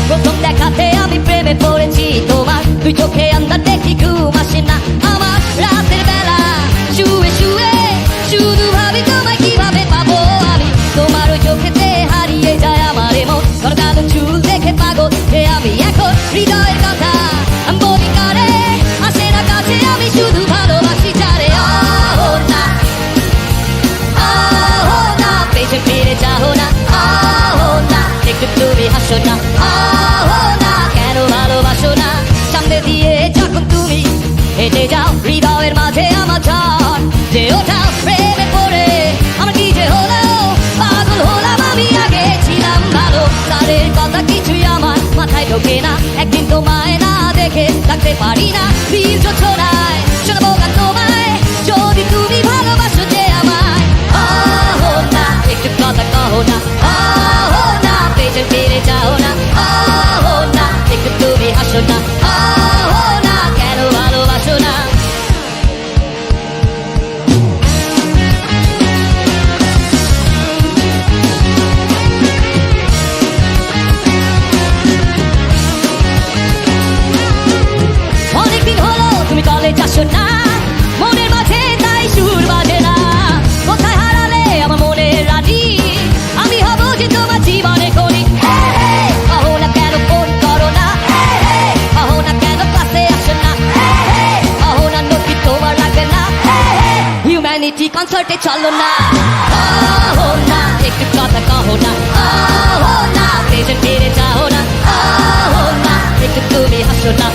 প্রথম দেখাতে আমি প্রেমে পড়েছি তোমার, দুই চোখে আন্দার দেখি ঘুম আসে না আমার। রাতের বেলা শুয়ে শুয়ে শুধু ভাবি তোমায় কিভাবে পাবো আমি, তোমার ওই চোখেতে হারিয়ে যায় আমার মন। কালো চুল দেখে পাগল যে আমি এখন, হৃদয়ের কথা বলি কারে, আসে না কাছে আমি শুধু ভালোবাসি যারে। না না পেছনে ফিরে যাও না, না একটু তুমি হাসো না, না কেন ভালোবাসো না। সামনে দিয়ে যখন তুমি হেঁটে যাও, হৃদয়ের মাঝে আমার ঝড় যে ওঠাও। প্রেমে পড়ে আমার কি যে হলো, পাগল হলাম আমি, আগে ছিলাম ভালো। তাদের কথা কিছুই আমার মাথায় ঢোকে না, একদিন তোমায় না দেখে থাকতে পারি না। বীর ছোড়ায় শোনাবো গান তোমায়, যদি তুমি ভালোবাসো যে আমায়। না একটু কথা কহো না, না পেছনে ফিরে যাও না, না একটু তুমি হাসো না, না কেন ভালোবাসো না। অনেকদিন হলো তুমি কলেজ আসো না, মনের মাঝে তাই সুর বাজে না। কোথায় হারালে আমার মনের রানী, আমি হব যে তোমার জীবনে করি। কহো না কেন ফোন করো না, কহো না কেন ক্লাসে আসো না, কহো না নদী তোমার লাগবে না, হিউম্যানিটি কনসার্টে চলো না। কহো না একটু কথা কহো না, না পেছনে ফিরে যাও না, না একটু তুমি হাসো না।